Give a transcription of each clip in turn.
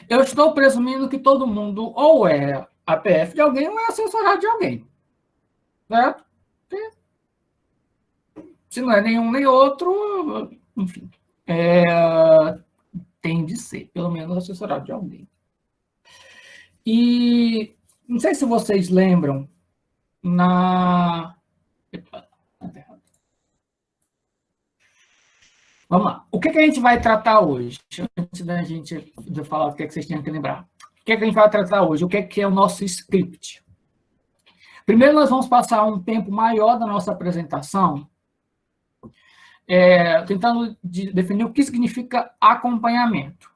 Eu estou presumindo que todo mundo ou é APF de alguém ou é assessorado de alguém. Certo? Se não é nenhum nem outro, enfim, tem de ser, pelo menos assessorado de alguém. E não sei se vocês lembram, na. Vamos lá. O que a gente vai tratar hoje? Antes da gente falar o que vocês têm que lembrar. O que a gente vai tratar hoje? O que é o nosso script? Primeiro, nós vamos passar um tempo maior da nossa apresentação tentando definir o que significa acompanhamento.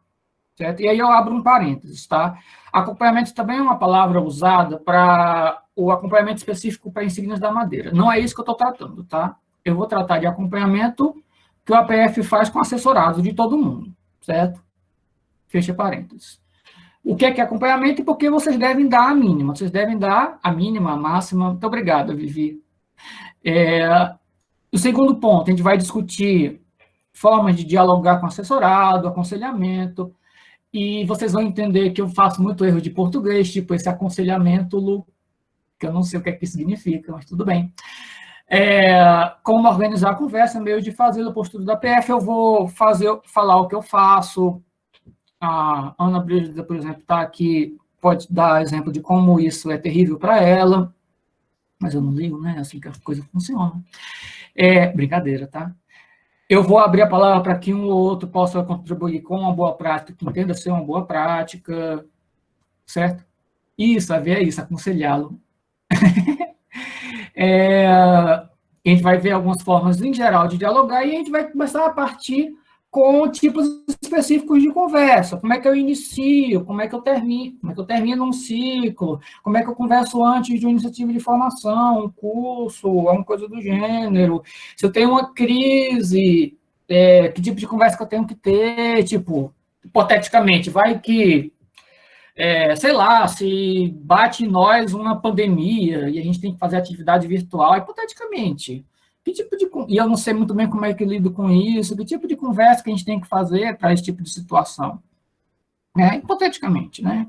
Certo? E aí eu abro um parênteses, tá? Acompanhamento também é uma palavra usada para o acompanhamento específico para insígnias da madeira. Não é isso que eu estou tratando, tá? Eu vou tratar de acompanhamento que o APF faz com assessorado de todo mundo, certo? Fecha parênteses. O que é acompanhamento e por que vocês devem dar a mínima? Vocês devem dar a mínima, a máxima. Muito obrigado, Vivi. O segundo ponto, a gente vai discutir formas de dialogar com assessorado, aconselhamento, e vocês vão entender que eu faço muito erro de português, tipo esse aconselhamento, que eu não sei o que significa, mas tudo bem. Como organizar a conversa, meio de fazer a postura da PF, eu vou falar o que eu faço. A Ana Brígida, por exemplo, está aqui, pode dar exemplo de como isso é terrível para ela, mas eu não ligo, né? É assim que a coisa funciona. Brincadeira, tá? Eu vou abrir a palavra para que um ou outro possa contribuir com uma boa prática, que entenda ser uma boa prática, certo? Isso, a ver é isso, aconselhá-lo. A gente vai ver algumas formas, em geral, de dialogar e a gente vai começar a partir com tipos específicos de conversa. Como é que eu inicio? Como é que eu termino? Como é que eu termino um ciclo? Como é que eu converso antes de uma iniciativa de formação, um curso, alguma coisa do gênero? Se eu tenho uma crise, que tipo de conversa que eu tenho que ter? Tipo, hipoteticamente, vai que, sei lá, se bate em nós uma pandemia e a gente tem que fazer atividade virtual, hipoteticamente. Que tipo de, e eu não sei muito bem como é que eu lido com isso, que tipo de conversa que a gente tem que fazer para esse tipo de situação? Hipoteticamente, né?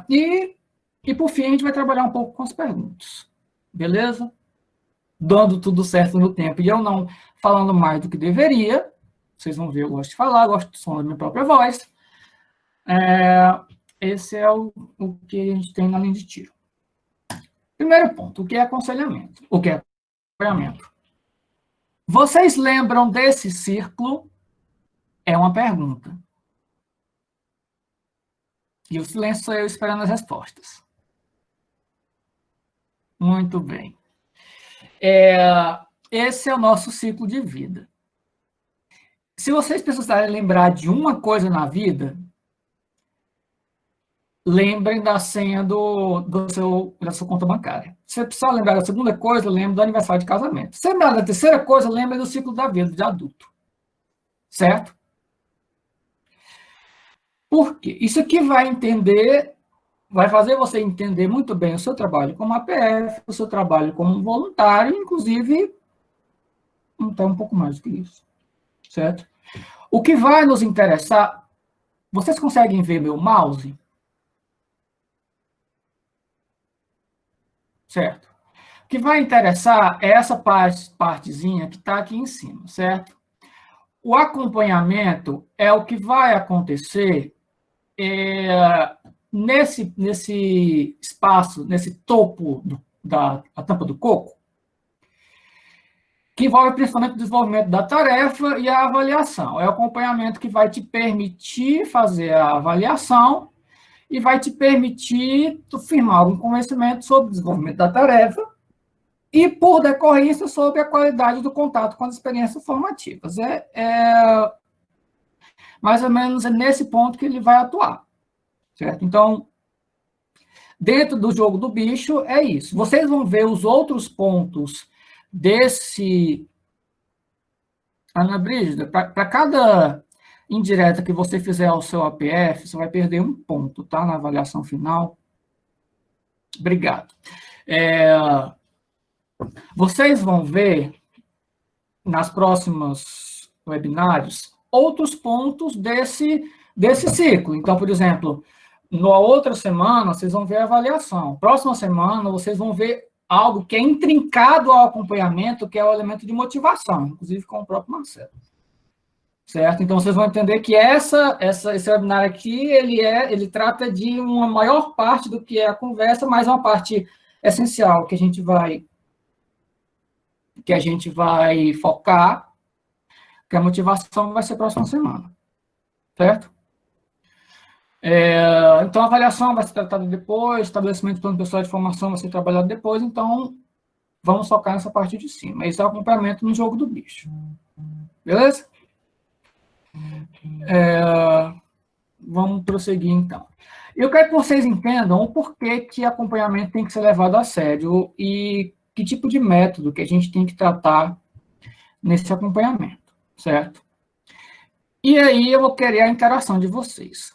E, por fim, a gente vai trabalhar um pouco com as perguntas. Beleza? Dando tudo certo no tempo. E eu não falando mais do que deveria. Vocês vão ver, eu gosto de falar, gosto do som da minha própria voz. Esse é o que a gente tem na linha de tiro. Primeiro ponto, o que é aconselhamento? O que é acompanhamento? Vocês lembram desse círculo? É uma pergunta. E o silêncio sou eu esperando as respostas. Muito bem. Esse é o nosso ciclo de vida. Se vocês precisarem lembrar de uma coisa na vida, lembrem da senha da sua conta bancária. Se você precisar lembrar da segunda coisa, lembre do aniversário de casamento. Se lembrar da terceira coisa, lembre do ciclo da vida de adulto. Certo? Por quê? Isso aqui vai fazer você entender muito bem o seu trabalho como APF, o seu trabalho como voluntário, inclusive, até um pouco mais do que isso. Certo? O que vai nos interessar... Vocês conseguem ver meu mouse? Certo? O que vai interessar é essa partezinha que está aqui em cima, certo? O acompanhamento é o que vai acontecer nesse espaço, nesse topo da tampa do coco, que envolve principalmente o desenvolvimento da tarefa e a avaliação. É o acompanhamento que vai te permitir fazer a avaliação e vai te permitir firmar algum conhecimento sobre o desenvolvimento da tarefa e, por decorrência, sobre a qualidade do contato com as experiências formativas. Mais ou menos nesse ponto que ele vai atuar. Certo? Então, dentro do jogo do bicho, é isso. Vocês vão ver os outros pontos desse... Ana Brígida, para cada indireta que você fizer ao seu APF, você vai perder um ponto, tá? Na avaliação final. Obrigado. Vocês vão ver, nas próximas webinários, outros pontos desse ciclo. Então, por exemplo, na outra semana, vocês vão ver a avaliação. Próxima semana, vocês vão ver algo que é intrincado ao acompanhamento, que é o elemento de motivação, inclusive com o próprio Marcelo. Certo? Então, vocês vão entender que esse webinar aqui, ele trata de uma maior parte do que é a conversa, mas uma parte essencial que a gente vai focar, que a motivação vai ser próxima semana. Certo? Então, a avaliação vai ser tratada depois, estabelecimento do plano pessoal de formação vai ser trabalhado depois, então, vamos focar nessa parte de cima. Esse é o acompanhamento no jogo do bicho. Beleza? Vamos prosseguir, então. Eu quero que vocês entendam o porquê que acompanhamento tem que ser levado a sério e que tipo de método que a gente tem que tratar nesse acompanhamento, certo? E aí eu vou querer a interação de vocês.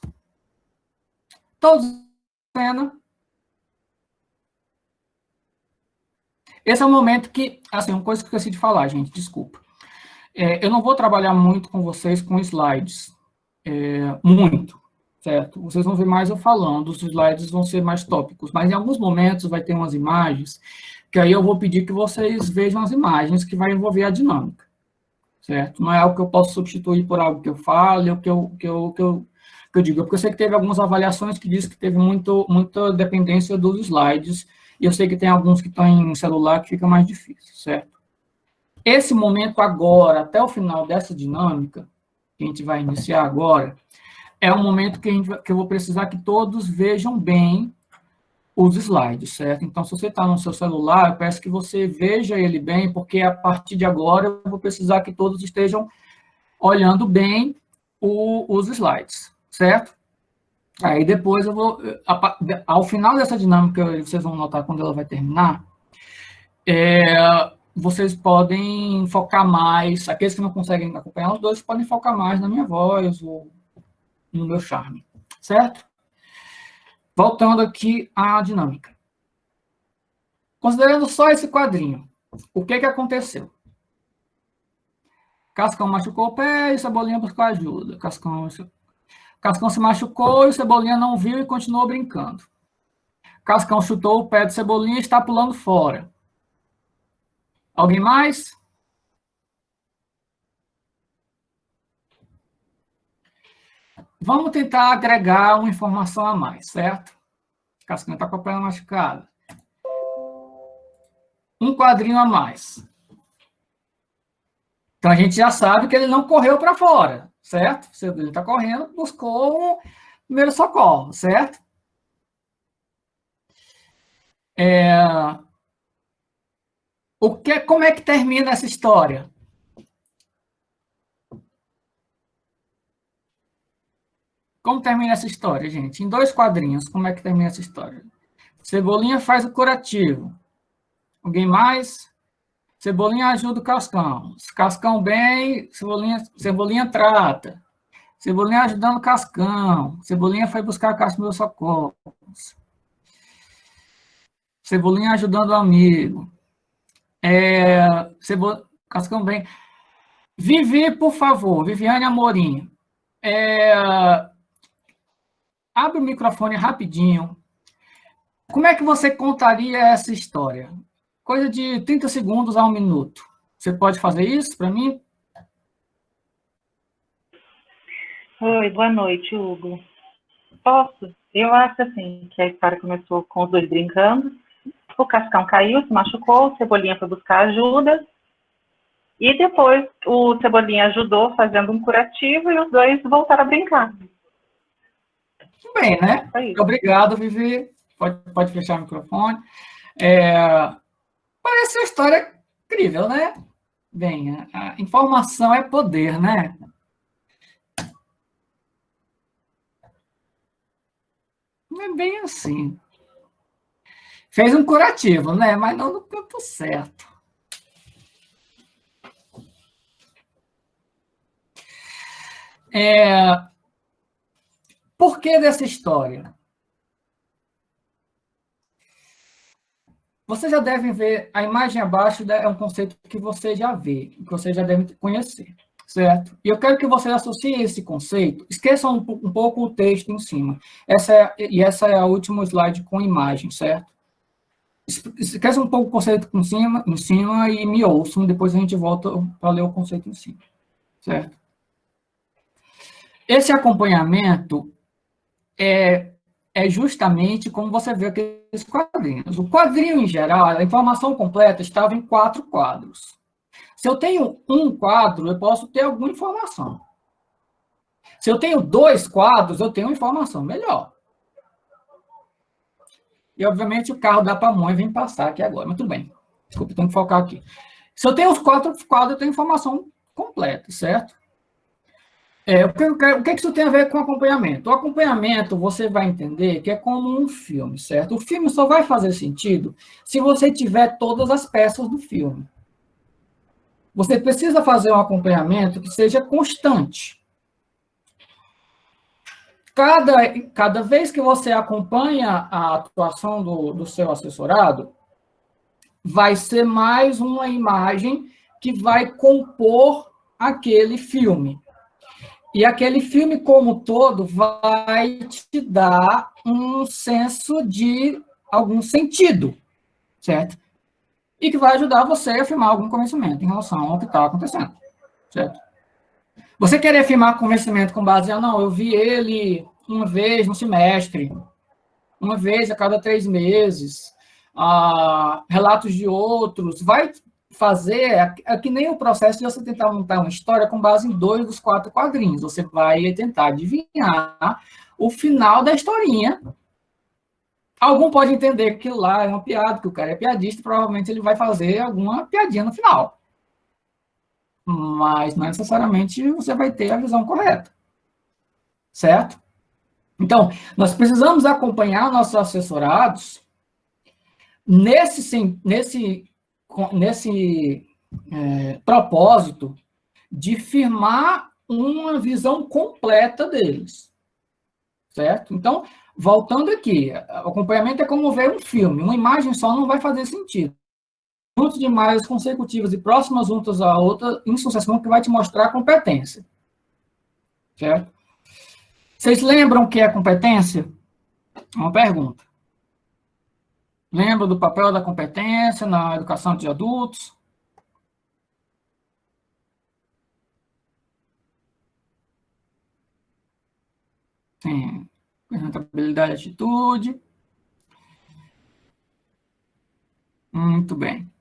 Todos vendo? Esse é o momento que, assim, uma coisa que eu esqueci de falar, gente, desculpa. Eu não vou trabalhar muito com vocês com slides, muito, certo? Vocês vão ver mais eu falando, os slides vão ser mais tópicos, mas em alguns momentos vai ter umas imagens, que aí eu vou pedir que vocês vejam as imagens, que vai envolver a dinâmica, certo? Não é algo que eu posso substituir por algo que eu fale, ou que eu digo, porque eu sei que teve algumas avaliações que diz que teve muita dependência dos slides, e eu sei que tem alguns que estão em celular que fica mais difícil, certo? Esse momento agora, até o final dessa dinâmica, que a gente vai iniciar agora, é um momento que eu vou precisar que todos vejam bem os slides, certo? Então, se você está no seu celular, eu peço que você veja ele bem, porque a partir de agora eu vou precisar que todos estejam olhando bem os slides, certo? Aí depois eu vou, ao final dessa dinâmica, vocês vão notar quando ela vai terminar, vocês podem focar mais, aqueles que não conseguem acompanhar os dois, podem focar mais na minha voz ou no meu charme, certo? Voltando aqui à dinâmica. Considerando só esse quadrinho, o que aconteceu? Cascão machucou o pé e Cebolinha buscou ajuda. Cascão se machucou e Cebolinha não viu e continuou brincando. Cascão chutou o pé de Cebolinha e está pulando fora. Alguém mais? Vamos tentar agregar uma informação a mais, certo? Cascão está com a perna machucada. Um quadrinho a mais. Então, a gente já sabe que ele não correu para fora, certo? Ele está correndo, buscou um primeiro socorro, certo? Como é que termina essa história? Como termina essa história, gente? Em 2 quadrinhos, como é que termina essa história? Cebolinha faz o curativo. Alguém mais? Cebolinha ajuda o Cascão. Cascão bem, Cebolinha trata. Cebolinha ajudando o Cascão. Cebolinha foi buscar a caixa dos socorros. Cebolinha ajudando o amigo. Cascão bem. Vivi, por favor. Viviane Amorim. Abre o microfone rapidinho. Como é que você contaria essa história? Coisa de 30 segundos a 1 minuto. Você pode fazer isso para mim? Oi, boa noite, Hugo. Posso? Eu acho assim, que a história começou com os dois brincando, o Cascão caiu, se machucou, o Cebolinha foi buscar ajuda, e depois o Cebolinha ajudou fazendo um curativo e os dois voltaram a brincar. Tudo bem, né? Obrigado, Vivi. Pode fechar o microfone. Parece uma história incrível, né? Bem, a informação é poder, né? Não é bem assim. Fez um curativo, né? Mas não no campo certo. Por que dessa história? Vocês já devem ver, a imagem abaixo é um conceito que você já vê, que você já deve conhecer. certo? E eu quero que você associe esse conceito, esqueçam um pouco o texto em cima. Essa é a última slide com imagem, certo? Esqueça um pouco o conceito em cima e me ouçam, depois a gente volta para ler o conceito em cima, certo? Esse acompanhamento é justamente como você vê aqueles quadrinhos. O quadrinho, em geral, a informação completa estava em 4 quadros. Se eu tenho um quadro, eu posso ter alguma informação. Se eu tenho 2 quadros, eu tenho informação melhor. E, obviamente, o carro da pamonha vem passar aqui agora, mas tudo bem. Desculpa, tenho que focar aqui. Se eu tenho os 4 quadros, eu tenho informação completa, certo? O que isso tem a ver com acompanhamento? O acompanhamento, você vai entender que é como um filme, certo? O filme só vai fazer sentido se você tiver todas as peças do filme. Você precisa fazer um acompanhamento que seja constante. Cada vez que você acompanha a atuação do seu assessorado, vai ser mais uma imagem que vai compor aquele filme. E aquele filme como todo vai te dar um senso de algum sentido, certo? E que vai ajudar você a afirmar algum conhecimento em relação ao que está acontecendo, certo? Você querer afirmar conhecimento com base em, não, eu vi ele uma vez no semestre, uma vez a cada 3 meses, relatos de outros, vai fazer, é que nem o processo de você tentar montar uma história com base em 2 dos 4 quadrinhos. Você vai tentar adivinhar o final da historinha. Algum pode entender que aquilo lá é uma piada, que o cara é piadista, provavelmente ele vai fazer alguma piadinha no final. Mas não necessariamente você vai ter a visão correta. Certo? Então, nós precisamos acompanhar nossos assessorados nesse propósito de firmar uma visão completa deles, certo? Então, voltando aqui, o acompanhamento é como ver um filme, uma imagem só não vai fazer sentido. Juntos de imagens consecutivas e próximas juntas à outra, em sucessão, que vai te mostrar a competência, certo? Vocês lembram o que é competência? Uma pergunta. Lembra do papel da competência na educação de adultos? Sim. Habilidade e atitude. Muito bem.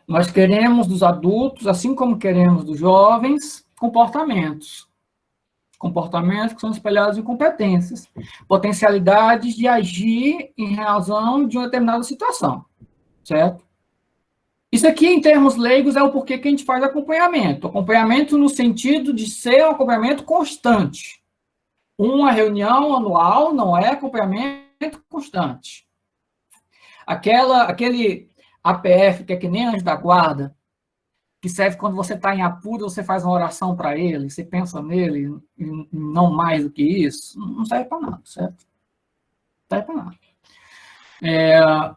Nós queremos dos adultos, assim como queremos dos jovens, comportamentos. Comportamentos que são espelhados em competências. Potencialidades de agir em razão de uma determinada situação. Certo? Isso aqui, em termos leigos, é o porquê que a gente faz acompanhamento. Acompanhamento no sentido de ser um acompanhamento constante. Uma reunião anual não é acompanhamento constante. Aquele APF, que é que nem anjo da guarda, que serve quando você está em apuro, você faz uma oração para ele, você pensa nele, e não mais do que isso, não serve para nada, certo? Não serve para nada.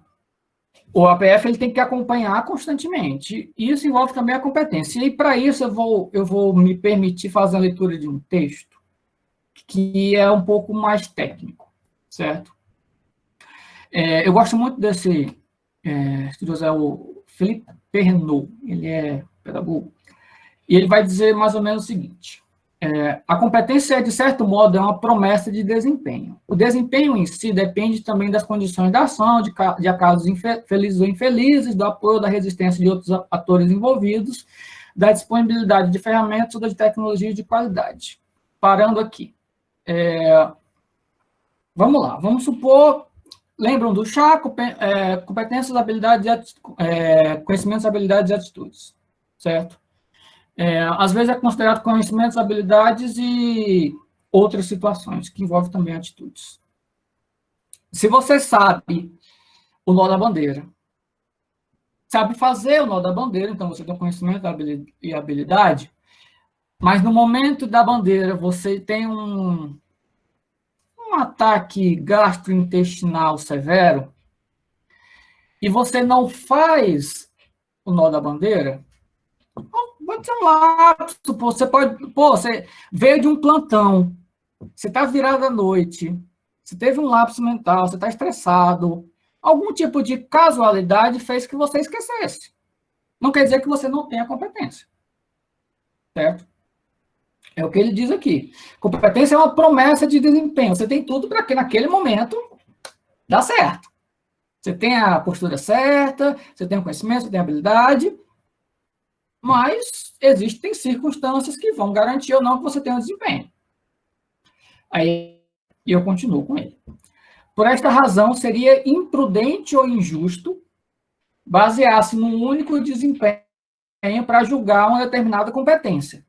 O APF ele tem que acompanhar constantemente. Isso envolve também a competência. E, para isso, eu vou me permitir fazer a leitura de um texto que é um pouco mais técnico, certo? Eu gosto muito desse estudioso, é o Philippe Perrenot, ele é pedagogo, e ele vai dizer mais ou menos o seguinte: a competência, de certo modo, é uma promessa de desempenho. O desempenho em si depende também das condições da ação, de acasos felizes ou infelizes, do apoio da resistência de outros atores envolvidos, da disponibilidade de ferramentas ou de tecnologia de qualidade. Parando aqui. Vamos lá, vamos supor, lembram do chá, competências, habilidades, conhecimentos, habilidades e atitudes, certo? Às vezes é considerado conhecimentos, habilidades e outras situações, que envolvem também atitudes. Se você sabe o nó da bandeira, sabe fazer o nó da bandeira, então você tem conhecimento e habilidade, mas no momento da bandeira você tem um ataque gastrointestinal severo e você não faz o nó da bandeira, Pode ser um lapso, pô, você veio de um plantão, você está virado à noite, você teve um lapso mental, você está estressado, algum tipo de casualidade fez que você esquecesse. Não quer dizer que você não tenha competência, certo? É o que ele diz aqui. Competência é uma promessa de desempenho. Você tem tudo para que naquele momento dá certo. Você tem a postura certa, você tem o conhecimento, você tem a habilidade, mas existem circunstâncias que vão garantir ou não que você tenha um desempenho. Aí eu continuo com ele. Por esta razão, seria imprudente ou injusto basear-se num único desempenho para julgar uma determinada competência.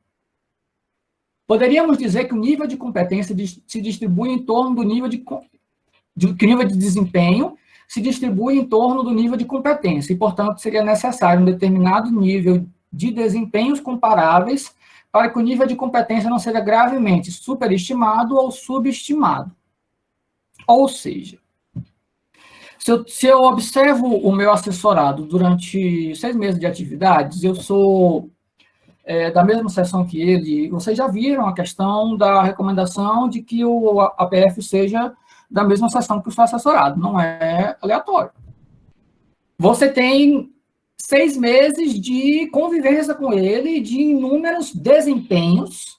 Poderíamos dizer que o nível de competência se distribui em torno do nível que o nível de desempenho se distribui em torno do nível de competência, e, portanto, seria necessário um determinado nível de desempenhos comparáveis para que o nível de competência não seja gravemente superestimado ou subestimado. Ou seja, se eu observo o meu assessorado durante 6 meses de atividades, eu sou da mesma seção que ele, vocês já viram a questão da recomendação de que o APF seja da mesma seção que o seu assessorado, não é aleatório. Você tem 6 meses de convivência com ele, de inúmeros desempenhos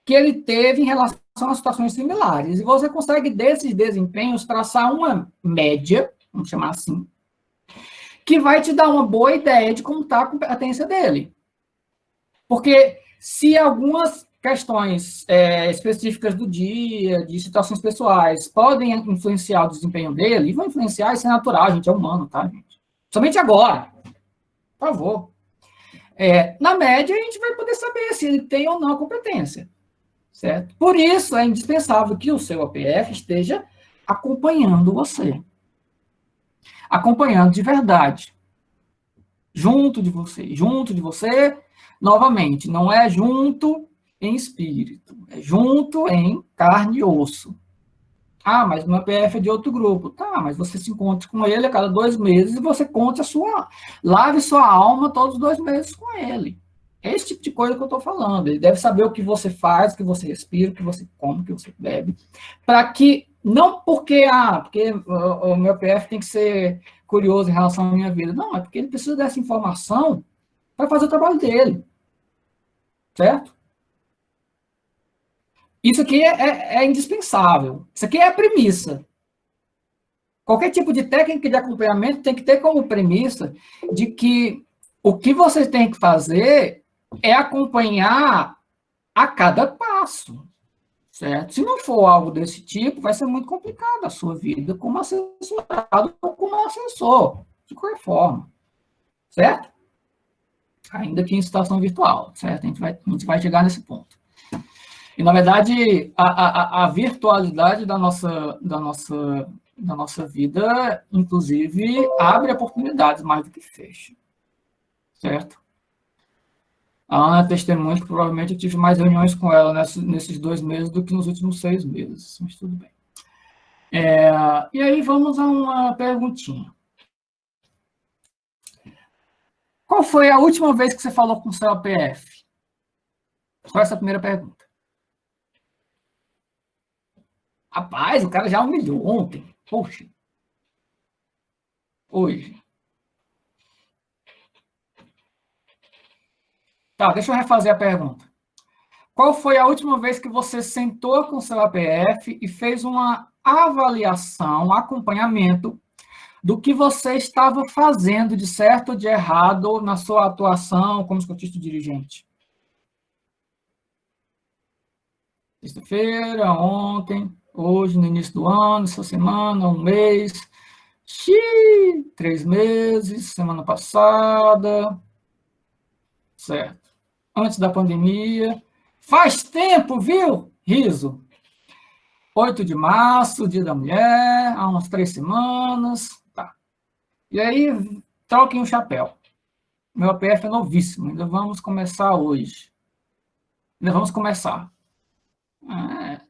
que ele teve em relação a situações similares, e você consegue, desses desempenhos, traçar uma média, vamos chamar assim, que vai te dar uma boa ideia de como está a competência dele. Porque se algumas questões específicas do dia, de situações pessoais, podem influenciar o desempenho dele, e vão influenciar, isso é natural, a gente é humano, tá, gente? Somente agora, por favor. Na média, a gente vai poder saber se ele tem ou não a competência, certo? Por isso, é indispensável que o seu APF esteja acompanhando você. Acompanhando de verdade. Junto de você, novamente, não é junto em espírito, é junto em carne e osso. Ah, mas o meu PF é de outro grupo. Tá, mas você se encontra com ele a cada 2 meses e você conta lave sua alma todos os 2 meses com ele. É esse tipo de coisa que eu estou falando. Ele deve saber o que você faz, o que você respira, o que você come, o que você bebe, para que, não porque o meu PF tem que ser curioso em relação à minha vida. Não, é porque ele precisa dessa informação para fazer o trabalho dele. Certo? Isso aqui é indispensável. Isso aqui é a premissa. Qualquer tipo de técnica de acompanhamento tem que ter como premissa de que o que você tem que fazer é acompanhar a cada passo. Certo? Se não for algo desse tipo, vai ser muito complicado a sua vida como assessorado ou como assessor, de qualquer forma. Certo? Ainda que em situação virtual, certo? A gente vai chegar nesse ponto. E, na verdade, a virtualidade da nossa vida, inclusive, abre oportunidades mais do que fecha. Certo? A Ana é testemunha que provavelmente eu tive mais reuniões com ela nesses 2 meses do que nos últimos 6 meses, mas tudo bem. E aí vamos a uma perguntinha. Qual foi a última vez que você falou com o seu APF? Só essa primeira pergunta. Rapaz, o cara já humilhou ontem. Poxa. Hoje. Tá, deixa eu refazer a pergunta. Qual foi a última vez que você sentou com o seu APF e fez uma avaliação, um acompanhamento do que você estava fazendo de certo ou de errado na sua atuação como escotista dirigente? Sexta-feira, ontem, hoje, no início do ano, essa semana, um mês, 3 meses, semana passada, certo. Antes da pandemia, faz tempo, viu? Riso. 8 de março, Dia da Mulher, há umas 3 semanas, tá. E aí, troquem o chapéu. Meu APF é novíssimo, ainda vamos começar hoje. Ainda vamos começar.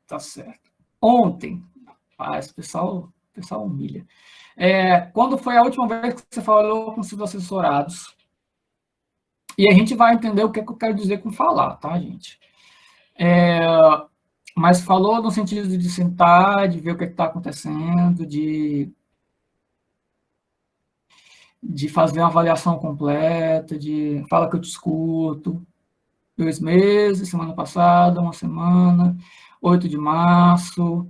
Tá certo. Ontem, o pessoal humilha. Quando foi a última vez que você falou com seus assessorados E a gente vai entender o que eu quero dizer com falar, tá, gente? Mas falou no sentido de sentar, de ver o que está acontecendo, de fazer uma avaliação completa, de fala que eu te escuto, 2 meses, semana passada, uma semana, 8 de março,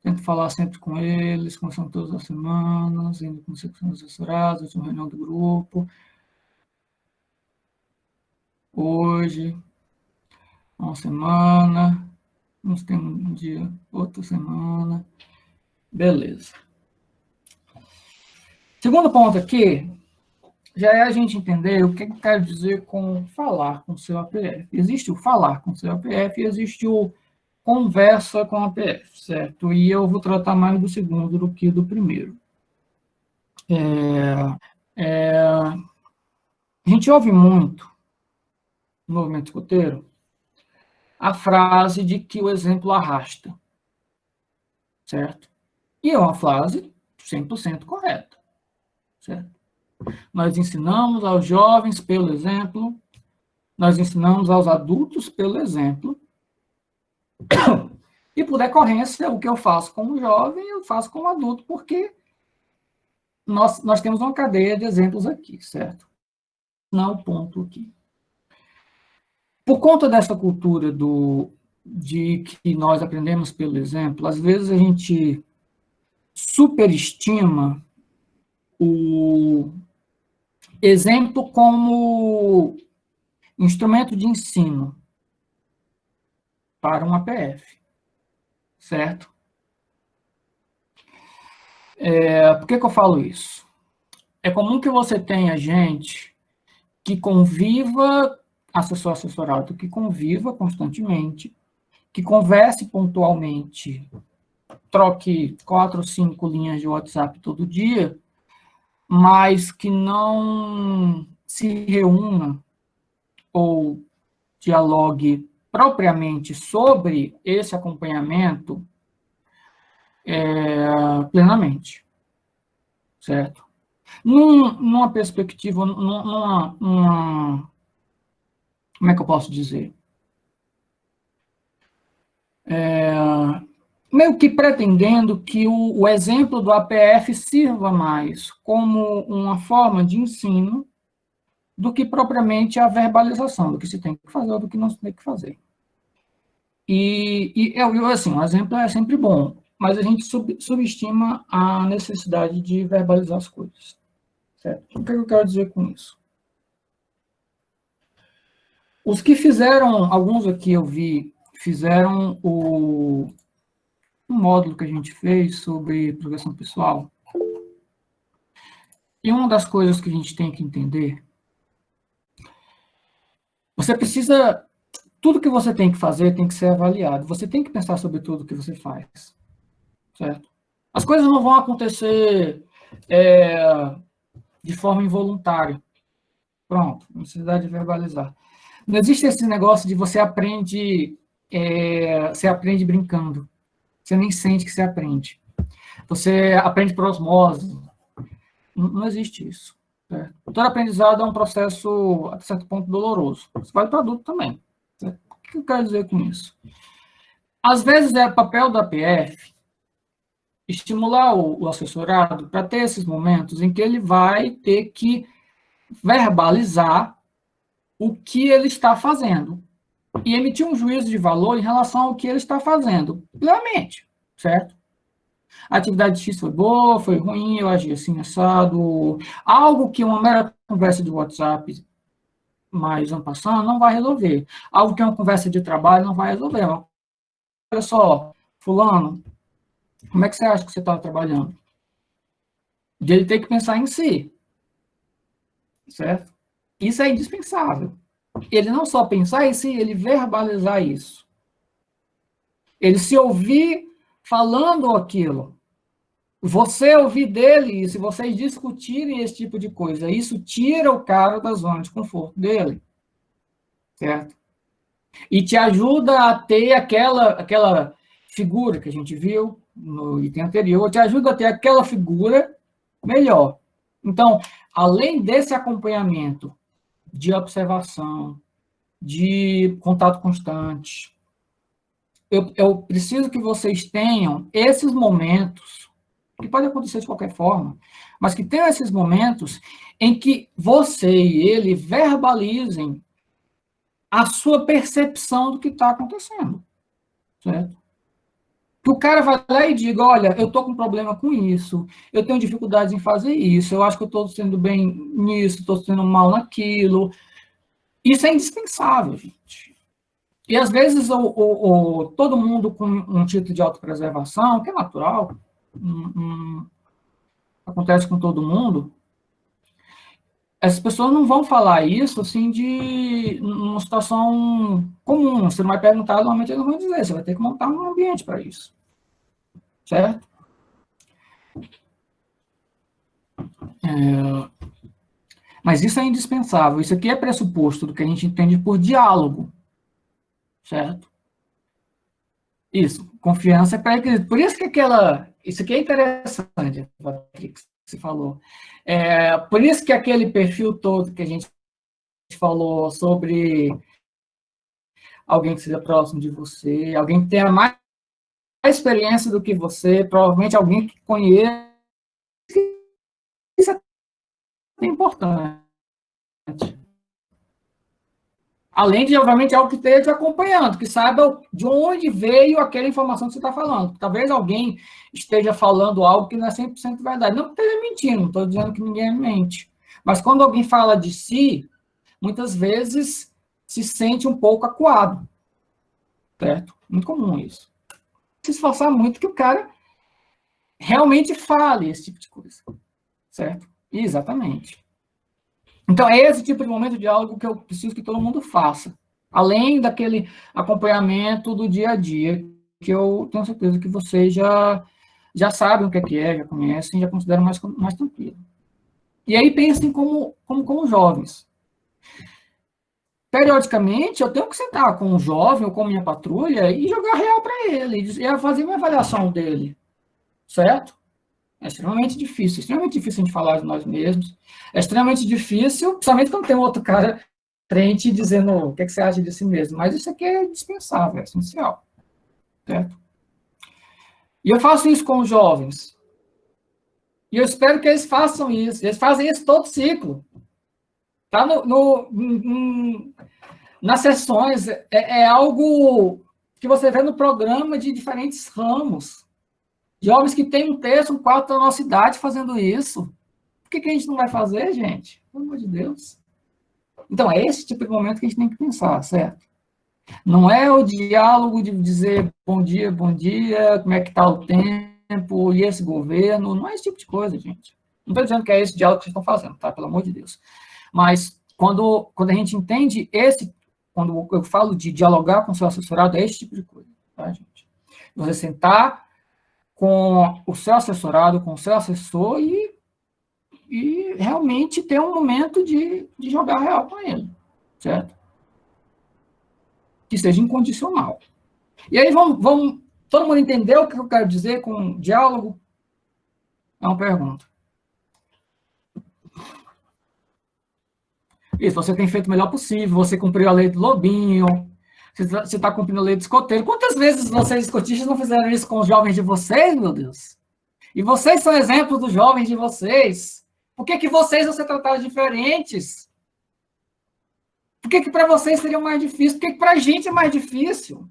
tento falar sempre com eles, conversando todas as semanas, indo com secções assessoradas, uma reunião do grupo, hoje, uma semana, uns tem um dia, outra semana, beleza. Segundo ponto aqui, já é a gente entender o que eu quero dizer com falar com o seu APF. Existe o falar com o seu APF e existe o conversa com o APF, certo? E eu vou tratar mais do segundo do que do primeiro. A gente ouve muito, no movimento escoteiro, a frase de que o exemplo arrasta, certo? E é uma frase 100% correta, certo? Nós ensinamos aos jovens pelo exemplo, nós ensinamos aos adultos pelo exemplo, e por decorrência, o que eu faço como jovem, eu faço como adulto, porque nós temos uma cadeia de exemplos aqui, certo? Não é o ponto aqui. Por conta dessa cultura de que nós aprendemos pelo exemplo, às vezes a gente superestima o exemplo como instrumento de ensino para um APF, certo? Por que eu falo isso? É comum que você tenha gente que conviva, assessorado, que conviva constantemente, que converse pontualmente, troque 4 ou 5 linhas de WhatsApp todo dia, mas que não se reúna ou dialogue propriamente sobre esse acompanhamento plenamente, certo? Numa perspectiva, como é que eu posso dizer? Meio que pretendendo que o exemplo do APF sirva mais como uma forma de ensino do que propriamente a verbalização, do que se tem que fazer ou do que não se tem que fazer. Assim, um exemplo é sempre bom, mas a gente subestima a necessidade de verbalizar as coisas. Certo? O que eu quero dizer com isso? Os que fizeram, alguns aqui eu vi, fizeram um módulo que a gente fez sobre progressão pessoal. E uma das coisas que a gente tem que entender, você precisa, tudo que você tem que fazer tem que ser avaliado. Você tem que pensar sobre tudo que você faz, certo? As coisas não vão acontecer de forma involuntária. Pronto, necessidade de verbalizar. Não existe esse negócio de você aprende brincando. Você nem sente que você aprende. Você aprende por osmose. Não existe isso. Certo? Todo aprendizado é um processo, a certo ponto, doloroso. Isso vale para adulto também. Certo? O que eu quero dizer com isso? Às vezes é papel da PF estimular o assessorado para ter esses momentos em que ele vai ter que verbalizar o que ele está fazendo e emitir um juízo de valor em relação ao que ele está fazendo, plenamente, certo? A atividade X foi boa, foi ruim, eu agi assim, assado, algo que uma mera conversa de WhatsApp mais ano passando não vai resolver, algo que uma conversa de trabalho não vai resolver. Olha só, fulano, como é que você acha que você está trabalhando? De ele ter que pensar em si, certo? Isso é indispensável. Ele não só pensar em si, ele verbalizar isso. Ele se ouvir falando aquilo. Você ouvir dele isso, e vocês discutirem esse tipo de coisa. Isso tira o cara da zona de conforto dele. Certo? E te ajuda a ter aquela figura que a gente viu no item anterior, te ajuda a ter aquela figura melhor. Então, além desse acompanhamento de observação, de contato constante. Eu preciso que vocês tenham esses momentos, que pode acontecer de qualquer forma, mas que tenham esses momentos em que você e ele verbalizem a sua percepção do que está acontecendo, certo? Que o cara vai lá e diga, olha, eu estou com problema com isso, eu tenho dificuldades em fazer isso, eu acho que eu estou sendo bem nisso, estou sendo mal naquilo. Isso é indispensável, gente. E, às vezes, todo mundo com um título de autopreservação, que é natural, acontece com todo mundo, as pessoas não vão falar isso, assim, de uma situação comum. Você não vai perguntar, normalmente eles vão dizer, você vai ter que montar um ambiente para isso. Certo? Mas isso é indispensável. Isso aqui é pressuposto do que a gente entende por diálogo. Certo? Isso. Confiança é pré-requisito. Por isso que isso aqui é interessante, Patrick, que você falou. Por isso que aquele perfil todo que a gente falou sobre alguém que seja próximo de você, alguém que tenha mais experiência do que você, provavelmente alguém que conheça, isso é importante. Além de, obviamente, algo que esteja te acompanhando, que saiba de onde veio aquela informação que você está falando. Talvez alguém esteja falando algo que não é 100% verdade. Não que esteja mentindo, não estou dizendo que ninguém mente. Mas quando alguém fala de si, muitas vezes se sente um pouco acuado. Certo? Muito comum isso. Se esforçar muito que o cara realmente fale esse tipo de coisa. Certo? Exatamente. Então, é esse tipo de momento de diálogo que eu preciso que todo mundo faça. Além daquele acompanhamento do dia a dia, que eu tenho certeza que vocês já sabem o que é, já conhecem, já consideram mais tranquilo. E aí pensem como jovens. Periodicamente, eu tenho que sentar com um jovem ou com minha patrulha e jogar real para ele, e fazer uma avaliação dele. Certo? É extremamente difícil a gente falar de nós mesmos. É extremamente difícil, principalmente quando tem um outro cara frente dizendo o que você acha de si mesmo. Mas isso aqui é indispensável, é essencial. Certo? E eu faço isso com os jovens. E eu espero que eles façam isso. Eles fazem isso todo ciclo. Tá nas sessões. É algo que você vê no programa de diferentes ramos. Jovens que têm um terço, um quarto da nossa idade fazendo isso. Por que a gente não vai fazer, gente? Pelo amor de Deus. Então, é esse tipo de momento que a gente tem que pensar, certo? Não é o diálogo de dizer bom dia, como é que está o tempo, e esse governo. Não é esse tipo de coisa, gente. Não estou dizendo que é esse diálogo que vocês estão fazendo, tá? Pelo amor de Deus. Mas, quando a gente entende quando eu falo de dialogar com o seu assessorado, é esse tipo de coisa, tá, gente? Você sentar com o seu assessorado, com o seu assessor e realmente ter um momento de jogar real com ele, certo? Que seja incondicional. E aí vamos todo mundo entendeu o que eu quero dizer com diálogo? É uma pergunta. Isso, você tem feito o melhor possível, você cumpriu a lei do lobinho, você está cumprindo a lei do escoteiro. Quantas vezes vocês, escotistas, não fizeram isso com os jovens de vocês, meu Deus? E vocês são exemplos dos jovens de vocês. Por que vocês vão ser tratados diferentes? Por que para vocês seria mais difícil? Por que para a gente é mais difícil?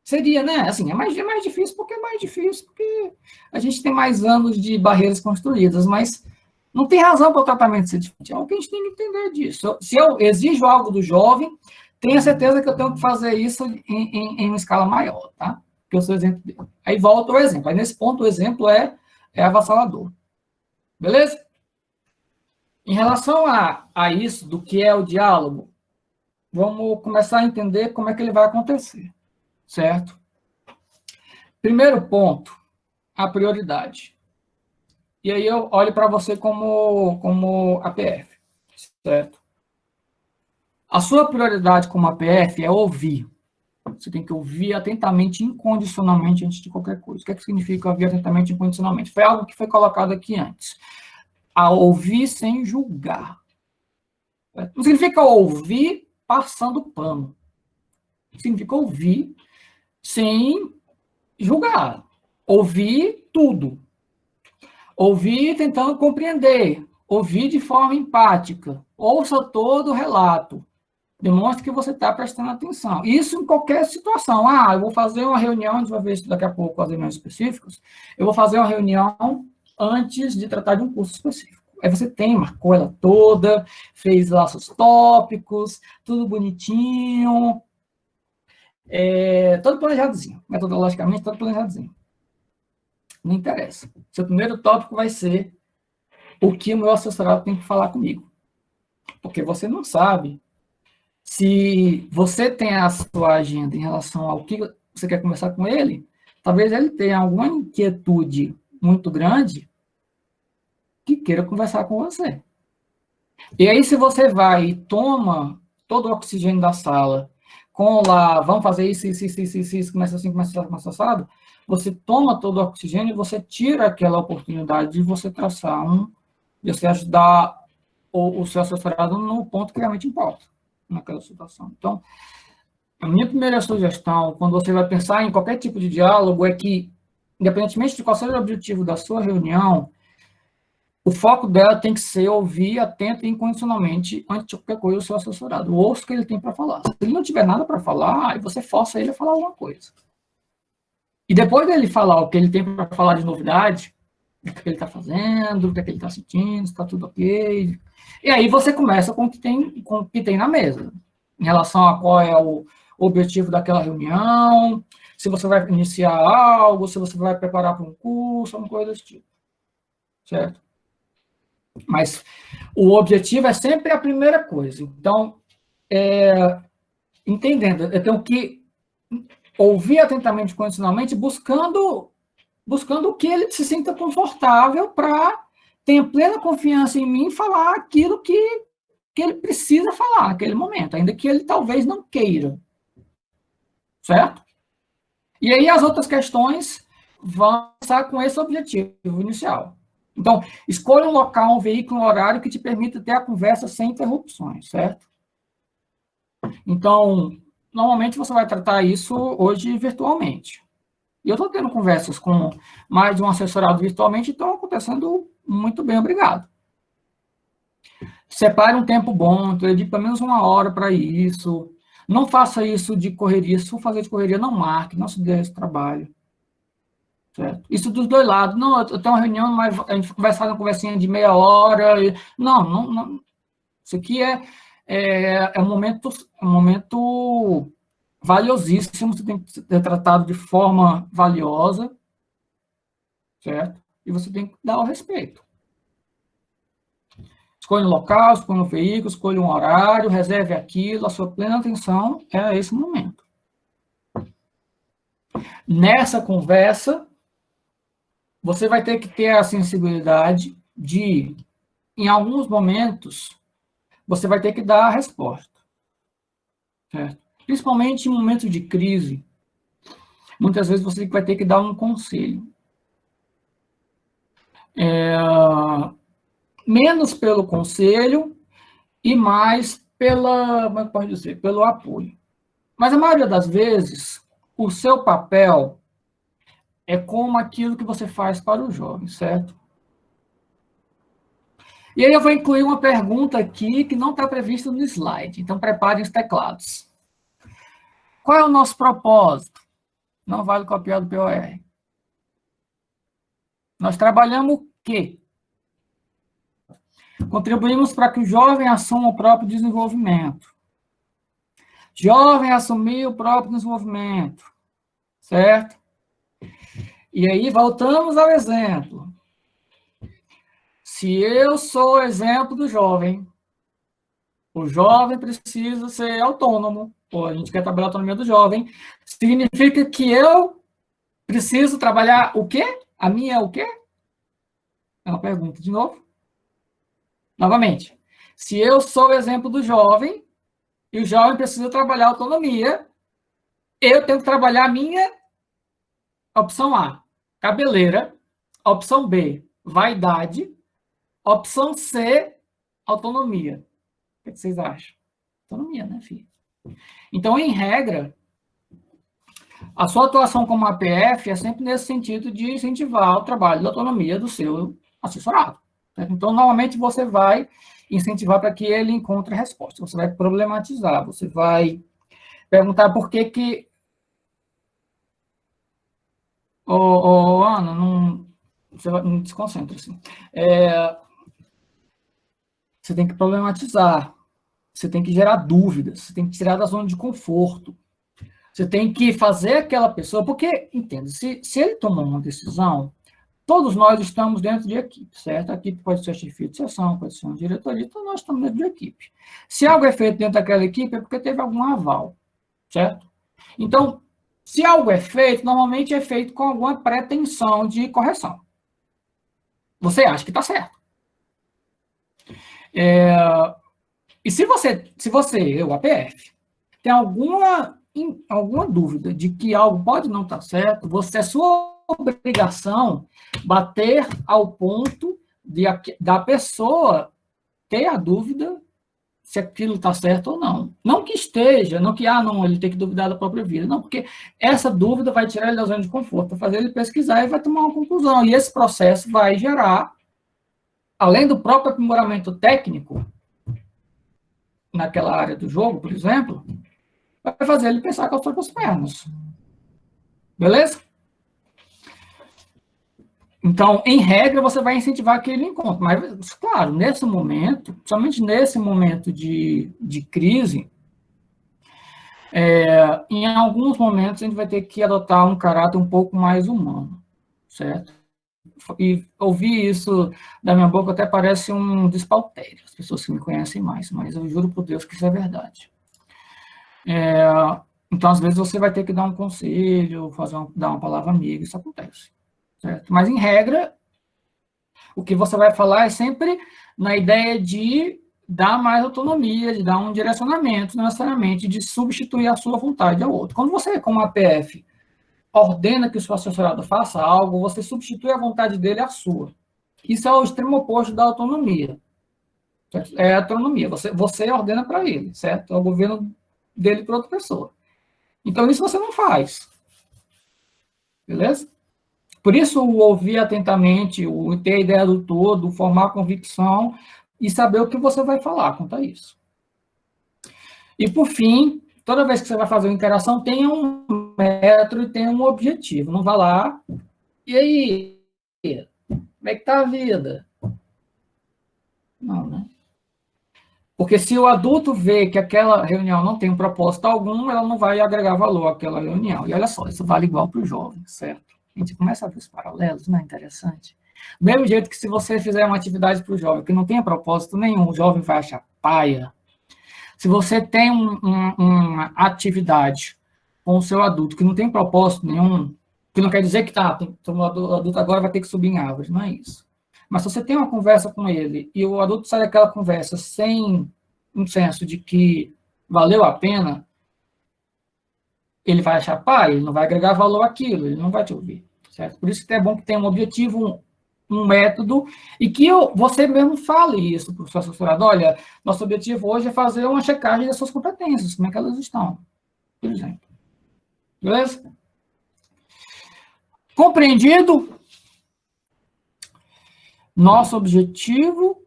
Seria, né? Assim, é mais difícil porque é mais difícil, porque a gente tem mais anos de barreiras construídas, mas não tem razão para o tratamento ser diferente. É algo que a gente tem que entender disso. Se eu exijo algo do jovem, tenha certeza que eu tenho que fazer isso em uma escala maior, tá? Que eu sou exemplo dele. Aí volta o exemplo. Aí, nesse ponto, o exemplo é avassalador. Beleza? Em relação a isso, do que é o diálogo, vamos começar a entender como é que ele vai acontecer. Certo? Primeiro ponto, a prioridade. E aí eu olho para você como APF. Certo? A sua prioridade como APF é ouvir. Você tem que ouvir atentamente, incondicionalmente, antes de qualquer coisa. O que significa ouvir atentamente, incondicionalmente? Foi algo que foi colocado aqui antes. A ouvir sem julgar. Certo? Não significa ouvir passando pano. Significa ouvir sem julgar. Ouvir tudo. Ouvir tentando compreender. Ouvir de forma empática. Ouça todo o relato. Demonstre que você está prestando atenção. Isso em qualquer situação. Ah, eu vou fazer uma reunião, a gente vai ver isso daqui a pouco com as reuniões específicas. Eu vou fazer uma reunião antes de tratar de um curso específico. Aí você marcou ela toda, fez lá seus tópicos, tudo bonitinho, todo planejadozinho, metodologicamente, todo planejadozinho. Não interessa. Seu primeiro tópico vai ser o que o meu assessorado tem que falar comigo. Porque você não sabe se você tem a sua agenda em relação ao que você quer conversar com ele, talvez ele tenha alguma inquietude muito grande que queira conversar com você. E aí, se você vai e toma todo o oxigênio da sala, com lá, vamos fazer isso, começa assim, começa assado, você toma todo o oxigênio e você tira aquela oportunidade de você traçar de você ajudar o seu assessorado no ponto que realmente importa naquela situação. Então, a minha primeira sugestão, quando você vai pensar em qualquer tipo de diálogo, é que, independentemente de qual seja o objetivo da sua reunião, o foco dela tem que ser ouvir atento e incondicionalmente, antes de qualquer coisa, o seu assessorado. Ouça o que ele tem para falar. Se ele não tiver nada para falar, aí você força ele a falar alguma coisa. E depois dele falar o que ele tem para falar de novidade, o que ele está fazendo, o que ele está sentindo, se está tudo ok. E aí você começa com o que tem na mesa, em relação a qual é o objetivo daquela reunião, se você vai iniciar algo, se você vai preparar para um curso, alguma coisa desse tipo. Certo? Mas o objetivo é sempre a primeira coisa. Então, entendendo, eu tenho que ouvir atentamente, condicionalmente, buscando o que ele se sinta confortável para ter plena confiança em mim e falar aquilo que ele precisa falar naquele momento, ainda que ele talvez não queira. Certo? E aí as outras questões vão começar com esse objetivo inicial. Então, escolha um local, um veículo, um horário que te permita ter a conversa sem interrupções, certo? Então, normalmente você vai tratar isso hoje virtualmente. E eu estou tendo conversas com mais de um assessorado virtualmente e estão acontecendo muito bem, obrigado. Separe um tempo bom, dedique pelo menos 1 hora para isso. Não faça isso de correria. Se for fazer de correria, não marque, não se dê esse trabalho. Certo? Isso dos dois lados. Não, eu tenho uma reunião, mas a gente vai fazer uma conversinha de meia hora. Não. Isso aqui é um momento valiosíssimo, você tem que ser tratado de forma valiosa, certo? E você tem que dar o respeito. Escolha um local, escolha um veículo, escolha um horário, reserve aquilo, a sua plena atenção é esse momento. Nessa conversa, você vai ter que ter a sensibilidade de, em alguns momentos, você vai ter que dar a resposta. Certo? Principalmente em momentos de crise, muitas vezes você vai ter que dar um conselho. Menos pelo conselho e mais como é que pode dizer? Pelo apoio. Mas a maioria das vezes, o seu papel é como aquilo que você faz para o jovem, certo? E aí eu vou incluir uma pergunta aqui que não está prevista no slide, então preparem os teclados. Qual é o nosso propósito? Não vale copiar do POR. Nós trabalhamos o quê? Contribuímos para que o jovem assuma o próprio desenvolvimento. Jovem assumir o próprio desenvolvimento, certo? E aí voltamos ao exemplo. Se eu sou o exemplo do jovem, o jovem precisa ser autônomo, ou a gente quer trabalhar a autonomia do jovem, significa que eu preciso trabalhar o quê? A minha é o quê? É uma pergunta de novo. Novamente, se eu sou o exemplo do jovem, e o jovem precisa trabalhar a autonomia, eu tenho que trabalhar a minha opção A, cabeleira, opção B, vaidade, opção C, autonomia. que vocês acham? Autonomia, né, filho? Então, em regra, a sua atuação como APF é sempre nesse sentido de incentivar o trabalho da autonomia do seu assessorado. Certo? Então, normalmente, você vai incentivar para que ele encontre a resposta. Você vai problematizar, você vai perguntar por que que... Ana, você não desconcentra, assim. Você tem que problematizar, você tem que gerar dúvidas, você tem que tirar da zona de conforto. Você tem que fazer aquela pessoa... Porque, entenda, se ele tomou uma decisão, todos nós estamos dentro de equipe, certo? A equipe pode ser a chefia de seção, pode ser uma diretoria, então nós estamos dentro de equipe. Se algo é feito dentro daquela equipe, é porque teve algum aval, certo? Então, se algo é feito, normalmente é feito com alguma pretensão de correção. Você acha que está certo. E se você, eu, APF, tem alguma dúvida de que algo pode não estar certo, é sua obrigação bater ao ponto da pessoa ter a dúvida se aquilo está certo ou não. Não que esteja, não que, não, ele tem que duvidar da própria vida. Não, porque essa dúvida vai tirar ele da zona de conforto, vai fazer ele pesquisar e vai tomar uma conclusão. E esse processo vai gerar, além do próprio aprimoramento técnico, naquela área do jogo, por exemplo, vai fazer ele pensar com as próprias pernas. Beleza? Então, em regra, você vai incentivar aquele encontro. Mas, claro, nesse momento, somente nesse momento de crise, em alguns momentos a gente vai ter que adotar um caráter um pouco mais humano, certo? E ouvir isso da minha boca até parece um despautério, as pessoas que me conhecem mais, mas eu juro por Deus que isso é verdade. Então, às vezes, você vai ter que dar um conselho, dar uma palavra amiga, isso acontece. Certo? Mas, em regra, o que você vai falar é sempre na ideia de dar mais autonomia, de dar um direcionamento, não necessariamente de substituir a sua vontade ao outro. Quando você, como APF, ordena que o seu assessorado faça algo, você substitui a vontade dele à sua. Isso é o extremo oposto da autonomia. Certo? É a autonomia. Você ordena para ele, certo? É o governo dele para outra pessoa. Então, isso você não faz. Beleza? Por isso, o ouvir atentamente, o ter a ideia do todo, formar convicção e saber o que você vai falar quanto a isso. E, por fim, toda vez que você vai fazer uma interação, tenha um método e tenha um objetivo. Não vá lá, e aí? Como é que está a vida? Não, né? Porque se o adulto vê que aquela reunião não tem um propósito algum, ela não vai agregar valor àquela reunião. E olha só, isso vale igual para o jovem, certo? A gente começa a ver os paralelos, não é interessante? Do mesmo jeito que se você fizer uma atividade para o jovem que não tenha propósito nenhum, o jovem vai achar paia. Se você tem uma atividade com o seu adulto que não tem propósito nenhum, que não quer dizer que o adulto agora vai ter que subir em árvores, não é isso. Mas se você tem uma conversa com ele e o adulto sai daquela conversa sem um senso de que valeu a pena, ele vai achar paia, ele não vai agregar valor àquilo, ele não vai te ouvir. Certo? Por isso que é bom que tenha um objetivo, um método, e que você mesmo fale isso para o seu assessorado. Olha, nosso objetivo hoje é fazer uma checagem das suas competências, como é que elas estão, por exemplo. Beleza? Compreendido? Nosso objetivo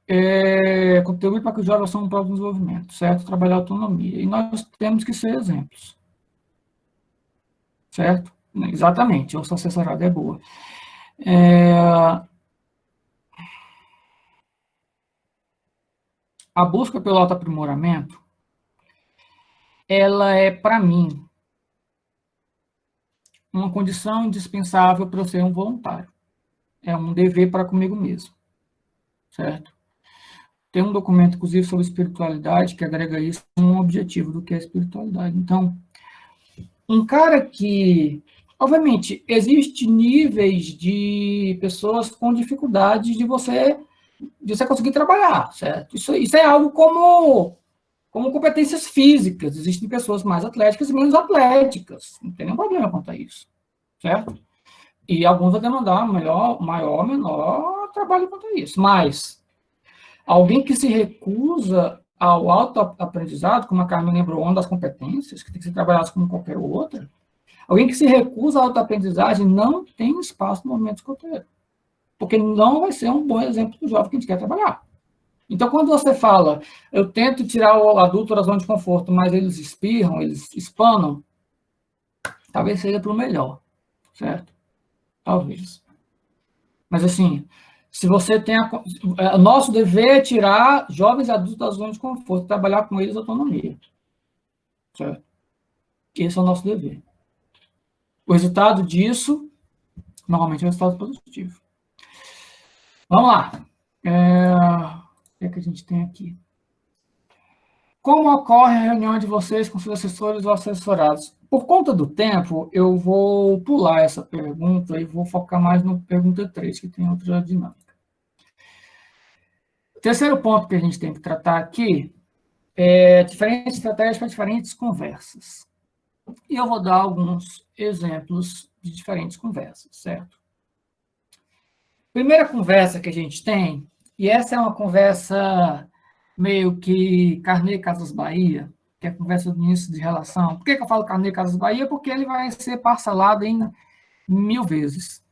é contribuir para que os jovens façam um próprio desenvolvimento, certo? Trabalhar a autonomia. E nós temos que ser exemplos. Certo? Exatamente, o seu assessorado é boa. A busca pelo autoaprimoramento, ela é, para mim, uma condição indispensável para eu ser um voluntário. É um dever para comigo mesmo. Certo? Tem um documento, inclusive, sobre espiritualidade, que agrega isso como um objetivo do que é espiritualidade. Então, um cara que... Obviamente, existem níveis de pessoas com dificuldade de você conseguir trabalhar, certo? Isso é algo como competências físicas. Existem pessoas mais atléticas e menos atléticas. Não tem nenhum problema quanto a isso, certo? E alguns vão demandar maior, menor trabalho quanto a isso. Mas alguém que se recusa ao autoaprendizado, como a Carmen lembrou, uma das competências, que tem que ser trabalhada como qualquer outra, alguém que se recusa à autoaprendizagem não tem espaço no movimento escoteiro, porque não vai ser um bom exemplo do jovem que a gente quer trabalhar. Então, quando você fala, eu tento tirar o adulto da zona de conforto, mas eles espirram, eles espanam, talvez seja para o melhor, certo? Talvez. Mas, assim, se você tem nosso dever é tirar jovens adultos da zona de conforto, trabalhar com eles autonomia. Certo? Esse é o nosso dever. O resultado disso, normalmente, é um resultado positivo. Vamos lá. O que é que a gente tem aqui? Como ocorre a reunião de vocês com seus assessores ou assessorados? Por conta do tempo, eu vou pular essa pergunta e vou focar mais no pergunta 3, que tem outra dinâmica. O terceiro ponto que a gente tem que tratar aqui é diferentes estratégias para diferentes conversas. E eu vou dar alguns exemplos de diferentes conversas, certo? Primeira conversa que a gente tem, e essa é uma conversa meio que Carnê Casas Bahia, que é a conversa do início de relação. Por que eu falo Carnê Casas Bahia? Porque ele vai ser parcelado em 1000 vezes.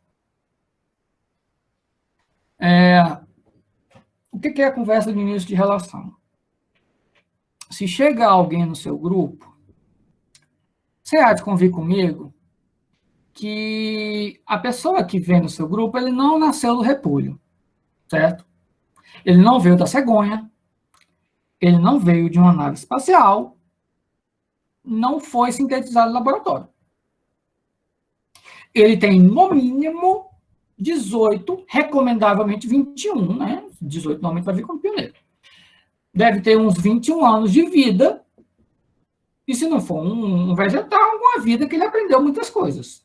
O que é a conversa do início de relação? Se chega alguém no seu grupo, você há de convir comigo que a pessoa que vem no seu grupo, ele não nasceu do repolho, certo? Ele não veio da cegonha, ele não veio de uma nave espacial, não foi sintetizado no laboratório. Ele tem, no mínimo, 18, recomendavelmente 21, né? 18 normalmente vai vir como pioneiro. Deve ter uns 21 anos de vida, e se não for um vegetal, uma vida que ele aprendeu muitas coisas.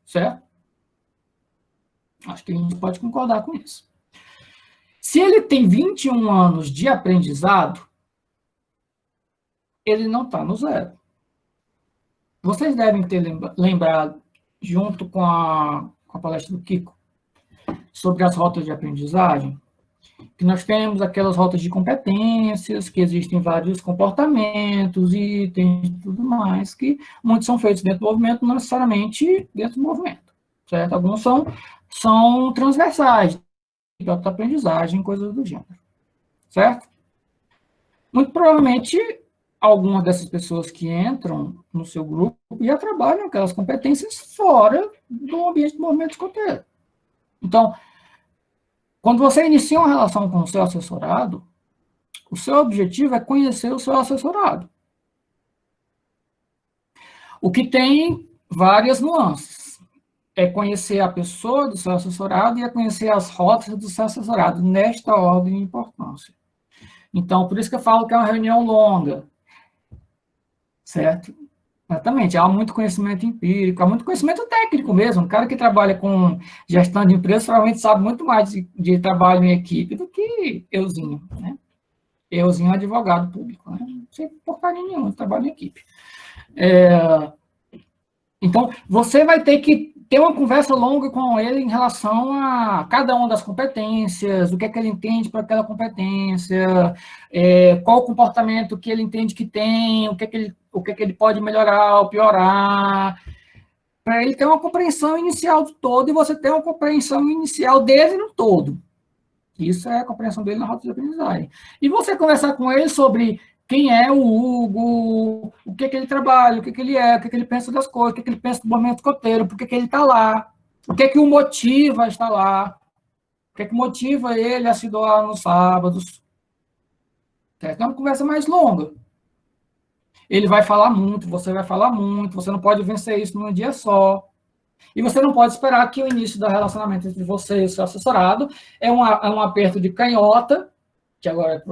Certo? Acho que a gente pode concordar com isso. Se ele tem 21 anos de aprendizado, ele não está no zero. Vocês devem ter lembrado, junto com a palestra do Kiko, sobre as rotas de aprendizagem, que nós temos aquelas rotas de competências, que existem vários comportamentos, itens e tudo mais, que muitos são feitos dentro do movimento, não necessariamente dentro do movimento, certo? Alguns são transversais, de autoaprendizagem, coisas do gênero, certo? Muito provavelmente, algumas dessas pessoas que entram no seu grupo já trabalham aquelas competências fora do ambiente do movimento escoteiro. Então, quando você inicia uma relação com o seu assessorado, o seu objetivo é conhecer o seu assessorado. O que tem várias nuances. É conhecer a pessoa do seu assessorado e é conhecer as rotas do seu assessorado, nesta ordem de importância. Então, por isso que eu falo que é uma reunião longa. Certo? Exatamente. Há muito conhecimento empírico, há muito conhecimento técnico mesmo. Um cara que trabalha com gestão de empresas provavelmente sabe muito mais de trabalho em equipe do que euzinho, né? Euzinho é advogado público, né? Não sei porcaria nenhuma de trabalho em equipe. Então, você vai ter que ter uma conversa longa com ele em relação a cada uma das competências, o que é que ele entende para aquela competência, qual o comportamento que ele entende que tem, o que é que ele pode melhorar ou piorar, para ele ter uma compreensão inicial do todo e você ter uma compreensão inicial dele no todo. Isso é a compreensão dele na rota de aprendizagem. E você conversar com ele sobre quem é o Hugo, o que ele trabalha, o que ele é, o que ele pensa das coisas, o que ele pensa do movimento escoteiro, por que ele está lá, o que o motiva a estar lá, o que motiva ele a se doar nos sábados. É uma conversa mais longa. Ele vai falar muito, você vai falar muito, você não pode vencer isso num dia só. E você não pode esperar que o início do relacionamento entre você e o seu assessorado é um aperto de canhota, que agora,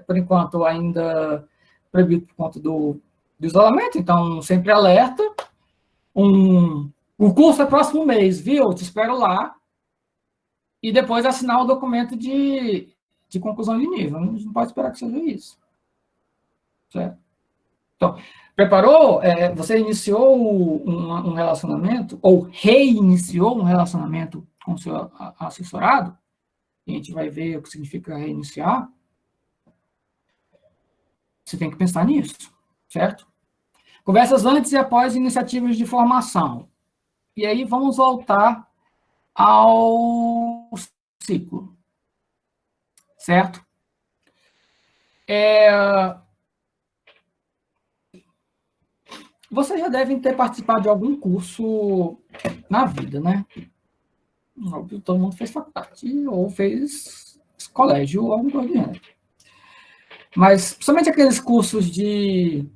por enquanto, ainda proibido por conta do isolamento, então sempre alerta. O curso é próximo mês, viu? Te espero lá. E depois assinar o documento de conclusão de nível. A gente não pode esperar que seja isso. Certo? Então, preparou? Você iniciou um relacionamento, ou reiniciou um relacionamento com o seu assessorado? A gente vai ver o que significa reiniciar. Você tem que pensar nisso, certo? Conversas antes e após iniciativas de formação. E aí vamos voltar ao ciclo, certo? Vocês já devem ter participado de algum curso na vida, né? Óbvio, todo mundo fez faculdade ou fez colégio ou alguma coisa do gênero. Mas, principalmente aqueles cursos de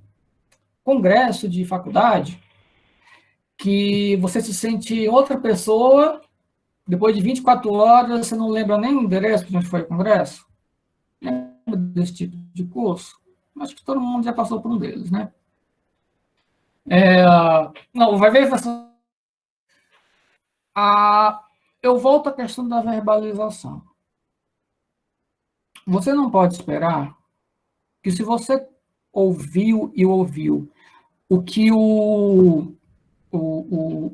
congresso, de faculdade, que você se sente outra pessoa, depois de 24 horas, você não lembra nem o endereço de onde foi o congresso? Lembra desse tipo de curso? Acho que todo mundo já passou por um deles, né? Não, vai ver... eu volto à questão da verbalização. Você não pode esperar que, se você ouviu o que o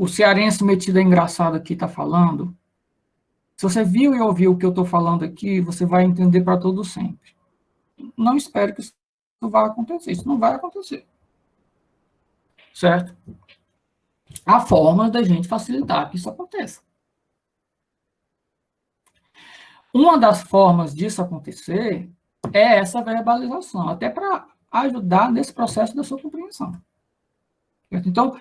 cearense metido é engraçado aqui está falando, se você viu e ouviu o que eu estou falando aqui, você vai entender para todo sempre. Não espere que isso vá acontecer. Isso não vai acontecer. Certo? Há formas da gente facilitar que isso aconteça. Uma das formas disso acontecer é essa verbalização, até para ajudar nesse processo da sua compreensão. Certo? Então,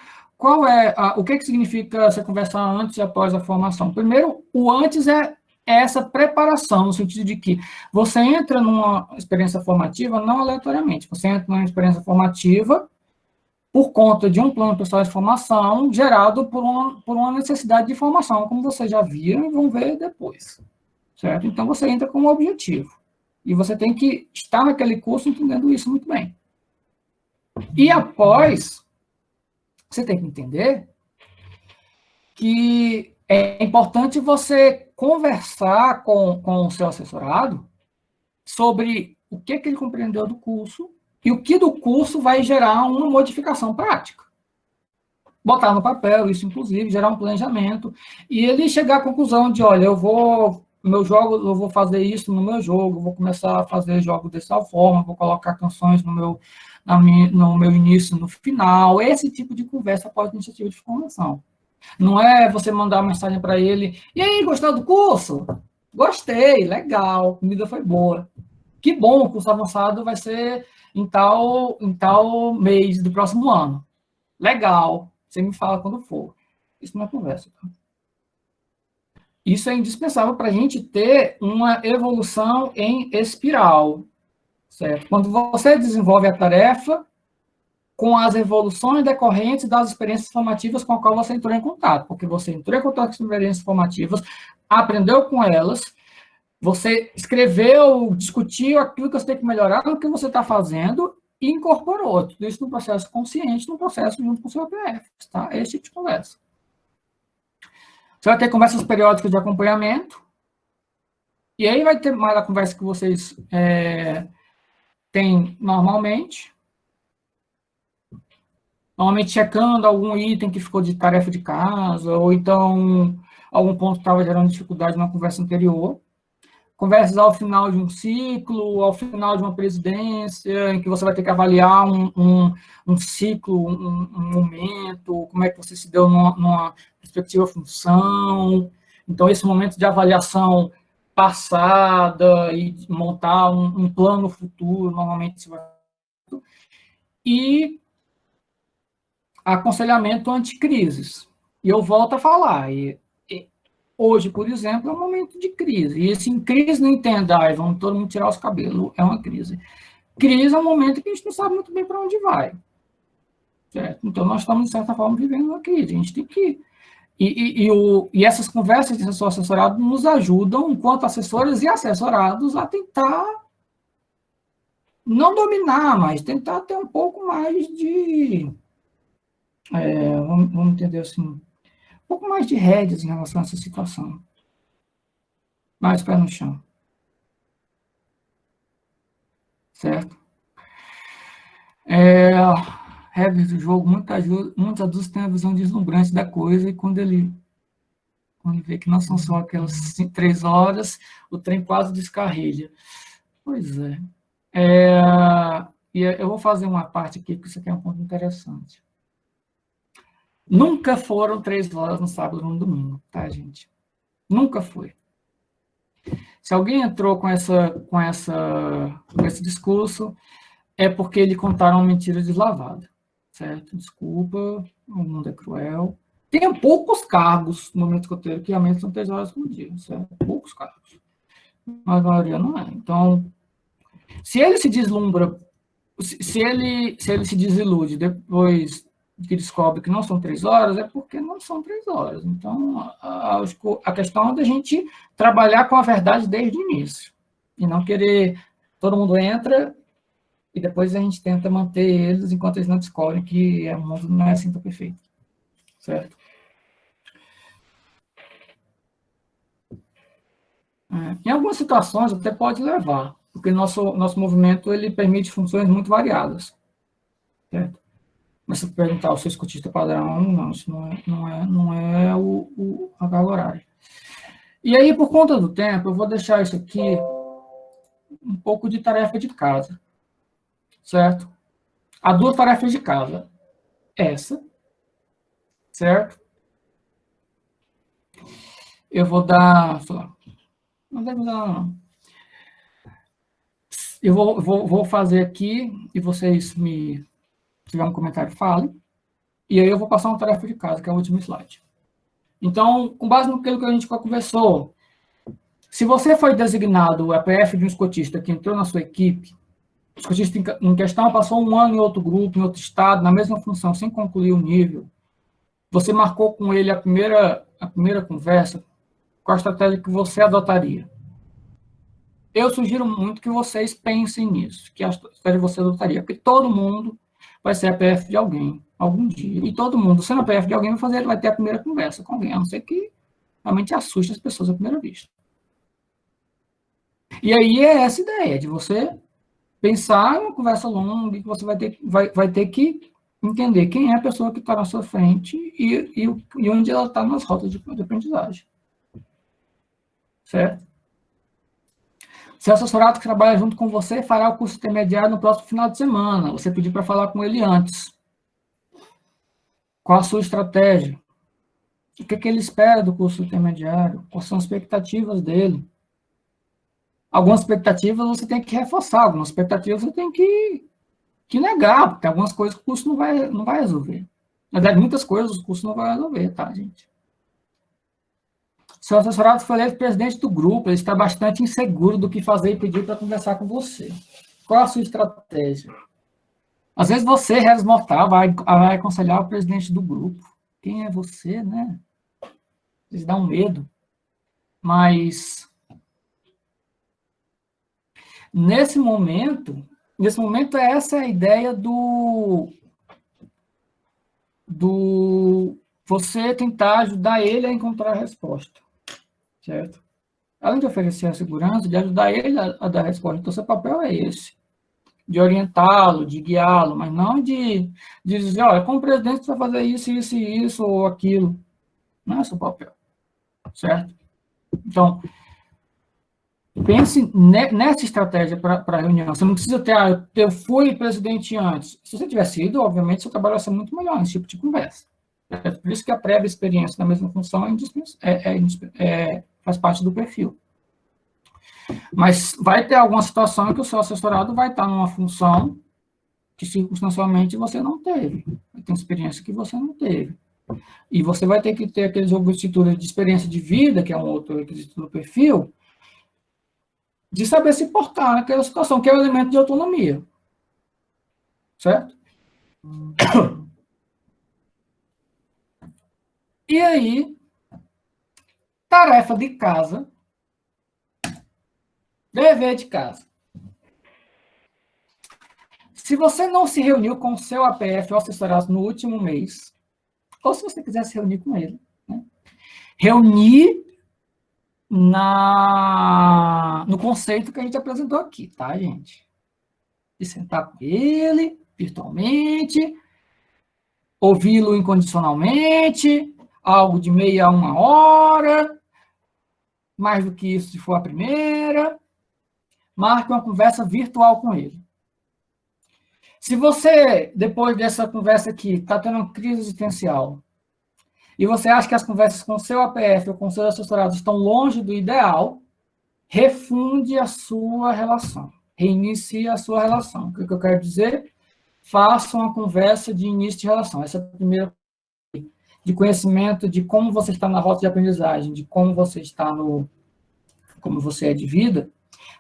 o que significa você conversar antes e após a formação? Primeiro, o antes é essa preparação, no sentido de que você entra numa experiência formativa não aleatoriamente, você entra numa experiência formativa por conta de um plano pessoal de formação gerado por uma necessidade de formação, como vocês já viram e vão ver depois. Certo? Então, você entra com um objetivo. E você tem que estar naquele curso entendendo isso muito bem. E após, você tem que entender que é importante você conversar com o seu assessorado sobre o que ele compreendeu do curso e o que do curso vai gerar uma modificação prática. Botar no papel, isso inclusive, gerar um planejamento, e ele chegar à conclusão de, olha, eu vou fazer isso no meu jogo, vou começar a fazer jogos dessa forma, vou colocar canções no meu início, no final. Esse tipo de conversa após iniciativa de formação. Não é você mandar uma mensagem para ele, e aí, gostou do curso? Gostei, legal, a comida foi boa. Que bom, o curso avançado vai ser em tal mês do próximo ano. Legal, você me fala quando for. Isso não é conversa. Tá? Isso é indispensável para a gente ter uma evolução em espiral. Certo? Quando você desenvolve a tarefa com as evoluções decorrentes das experiências formativas com as quais você entrou em contato, porque você entrou em contato com as experiências formativas, aprendeu com elas, você escreveu, discutiu aquilo que você tem que melhorar no que você está fazendo e incorporou tudo isso num processo consciente, num processo junto com o seu APF, tá? Esse tipo de conversa. Você vai ter conversas periódicas de acompanhamento, e aí vai ter mais a conversa que vocês têm normalmente checando algum item que ficou de tarefa de casa, ou então algum ponto que estava gerando dificuldade na conversa anterior. Conversas ao final de um ciclo, ao final de uma presidência, em que você vai ter que avaliar um ciclo, um momento, como é que você se deu numa respectiva função. Então, esse momento de avaliação passada e montar um plano futuro, normalmente você vai... E aconselhamento anticrises. E eu volto a falar, hoje, por exemplo, é um momento de crise. E assim, crise não entenda, vamos todo mundo tirar os cabelos, é uma crise. Crise é um momento que a gente não sabe muito bem para onde vai. Certo? Então, nós estamos, de certa forma, vivendo uma crise. A gente tem que... E essas conversas de assessor assessorado nos ajudam, enquanto assessores e assessorados, a tentar não dominar, mas tentar ter um pouco mais de... vamos entender assim, um pouco mais de rédeas em relação a essa situação. Mais pé no chão. Certo? Regras do jogo, muitos adultos têm a visão deslumbrante da coisa, e quando ele vê que não são só aquelas 3 horas, o trem quase descarrilha. Pois é. e eu vou fazer uma parte aqui, porque isso aqui é um ponto interessante. Nunca foram 3 horas no sábado ou no domingo, tá, gente? Nunca foi. Se alguém entrou com esse discurso, é porque lhe contaram uma mentira deslavada, certo? Desculpa, o mundo é cruel. Tem poucos cargos no momento escoteiro que realmente são 3 horas por dia, certo? Poucos cargos. Mas a maioria não é. Então, se ele se deslumbra, se ele se desilude depois que descobre que não são 3 horas, é porque não são 3 horas. Então, a questão é da gente trabalhar com a verdade desde o início. E não querer... Todo mundo entra e depois a gente tenta manter eles enquanto eles não descobrem que o mundo não é assim tão perfeito. Certo? Em algumas situações até pode levar, porque nosso movimento ele permite funções muito variadas. Certo? Mas se perguntar, o seu escotista padrão, não, isso não é a carga horária. E aí, por conta do tempo, eu vou deixar isso aqui um pouco de tarefa de casa. Certo? Há 2 tarefas de casa. Essa, certo? Eu vou dar, sei lá, não deve dar, não. Eu vou fazer aqui, e vocês me, se tiver um comentário, falem. E aí eu vou passar uma tarefa de casa, que é o último slide. Então, com base no que a gente conversou, se você foi designado o EPF de um escotista que entrou na sua equipe, o escotista em questão passou 1 ano em outro grupo, em outro estado, na mesma função, sem concluir o nível, você marcou com ele a primeira conversa, qual a estratégia que você adotaria? Eu sugiro muito que vocês pensem nisso, que a estratégia você adotaria, porque todo mundo vai ser EPF de alguém, algum dia, e todo mundo, sendo EPF de alguém, vai ter a primeira conversa com alguém, a não ser que realmente assuste as pessoas à primeira vista. E aí é essa ideia, de você pensar em uma conversa longa, que você vai ter que entender quem é a pessoa que está na sua frente e onde ela está nas rotas de aprendizagem. Certo? Seu assessorado que trabalha junto com você fará o curso intermediário no próximo final de semana. Você pediu para falar com ele antes. Qual a sua estratégia? O que ele espera do curso intermediário? Quais são as expectativas dele? Algumas expectativas você tem que reforçar, algumas expectativas você tem que negar, porque algumas coisas o curso não vai resolver. Na verdade, muitas coisas o curso não vai resolver, tá, gente? Seu assessorado foi eleito presidente do grupo, ele está bastante inseguro do que fazer e pedir para conversar com você. Qual a sua estratégia? Às vezes você, Regis Mortal, vai aconselhar o presidente do grupo. Quem é você, né? Eles dão medo. Mas, nesse momento essa é a ideia do você tentar ajudar ele a encontrar a resposta. Certo? Além de oferecer a segurança, de ajudar ele a dar a resposta. Então, seu papel é esse. De orientá-lo, de guiá-lo, mas não de dizer, olha, como presidente você vai fazer isso, isso e isso, ou aquilo. Não é seu papel. Certo? Então, pense nessa estratégia para a reunião. Você não precisa ter, eu fui presidente antes. Se você tiver sido, obviamente, seu trabalho vai ser muito melhor nesse tipo de conversa. É por isso que a prévia experiência na mesma função faz parte do perfil. Mas vai ter alguma situação que o seu assessorado vai estar numa função que circunstancialmente você não teve. Vai ter uma experiência que você não teve. E você vai ter que ter aqueles requisitos de experiência de vida, que é um outro requisito do perfil, de saber se portar naquela situação, que é o elemento de autonomia. Certo? E aí, tarefa de casa, dever de casa. Se você não se reuniu com o seu APF ou assessorado no último mês, ou se você quiser se reunir com ele, né? Reunir no conceito que a gente apresentou aqui, tá, gente? De sentar com ele, virtualmente, ouvi-lo incondicionalmente, algo de meia a 1 hora, mais do que isso se for a primeira, marque uma conversa virtual com ele. Se você, depois dessa conversa aqui, está tendo uma crise existencial, e você acha que as conversas com o seu APF ou com seus assessorados estão longe do ideal, refunde a sua relação. Reinicie a sua relação. O que eu quero dizer? Faça uma conversa de início de relação. Essa é a primeira de conhecimento de como você está na rota de aprendizagem, de como você está como você é de vida.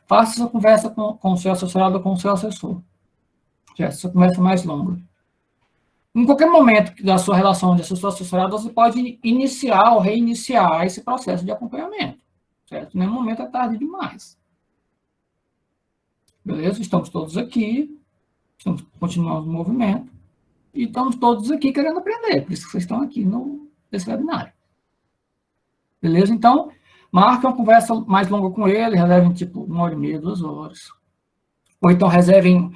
Faça essa conversa com o seu assessorado ou com o seu assessor. Essa conversa mais longa. Em qualquer momento da sua relação de assessor-assessorado, você pode iniciar ou reiniciar esse processo de acompanhamento. Certo? Em nenhum momento é tarde demais. Beleza? Estamos todos aqui, continuamos o movimento, e estamos todos aqui querendo aprender, por isso que vocês estão aqui nesse webinário. Beleza? Então, marque uma conversa mais longa com ele, reservem tipo 1h30, 2 horas. Ou então reservem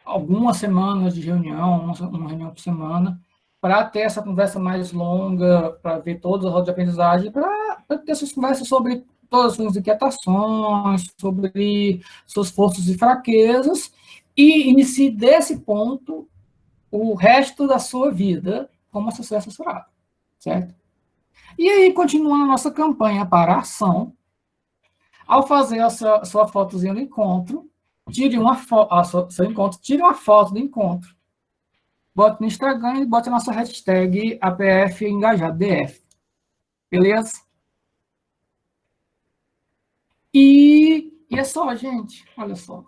algumas semanas de reunião, uma reunião por semana, para ter essa conversa mais longa, para ver todas as rodas de aprendizagem, para ter essas conversas sobre todas as suas inquietações, sobre suas forças e fraquezas, e inicie desse ponto o resto da sua vida como assessorado, certo? E aí, continuando a nossa campanha para a ação, ao fazer a sua fotozinha do encontro, tire uma foto do encontro, bote no Instagram e bote a nossa hashtag APFEngajadodF. Beleza? E é só, gente. Olha só.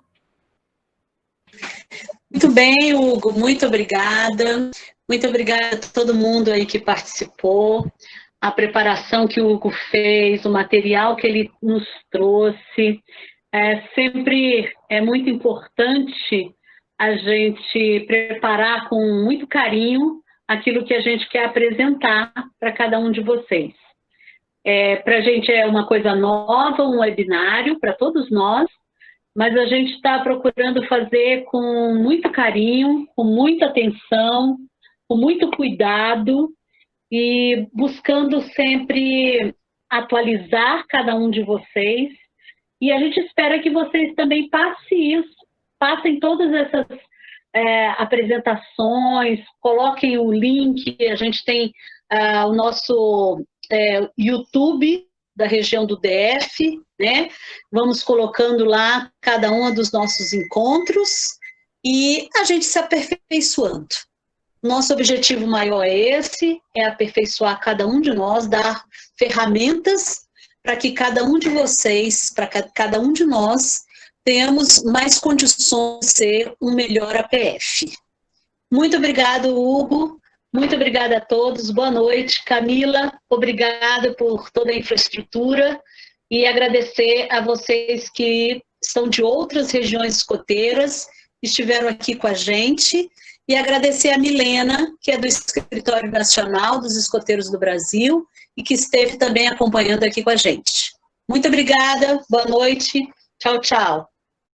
Muito bem, Hugo. Muito obrigada. Muito obrigada a todo mundo aí que participou. A preparação que o Hugo fez, o material que ele nos trouxe. Sempre é muito importante a gente preparar com muito carinho aquilo que a gente quer apresentar para cada um de vocês. Para a gente é uma coisa nova, um webinário para todos nós, mas a gente está procurando fazer com muito carinho, com muita atenção, com muito cuidado e buscando sempre atualizar cada um de vocês. E a gente espera que vocês também passem todas essas apresentações, coloquem o link, a gente tem o nosso YouTube da região do DF, né? Vamos colocando lá cada um dos nossos encontros e a gente se aperfeiçoando. Nosso objetivo maior é esse, é aperfeiçoar cada um de nós, dar ferramentas para que cada um de vocês, para cada um de nós, tenhamos mais condições de ser um melhor APF. Muito obrigado, Hugo. Muito obrigada a todos. Boa noite. Camila, obrigada por toda a infraestrutura e agradecer a vocês que são de outras regiões escoteiras, estiveram aqui com a gente, e agradecer a Milena, que é do Escritório Nacional dos Escoteiros do Brasil e que esteve também acompanhando aqui com a gente. Muito obrigada, boa noite, tchau, tchau.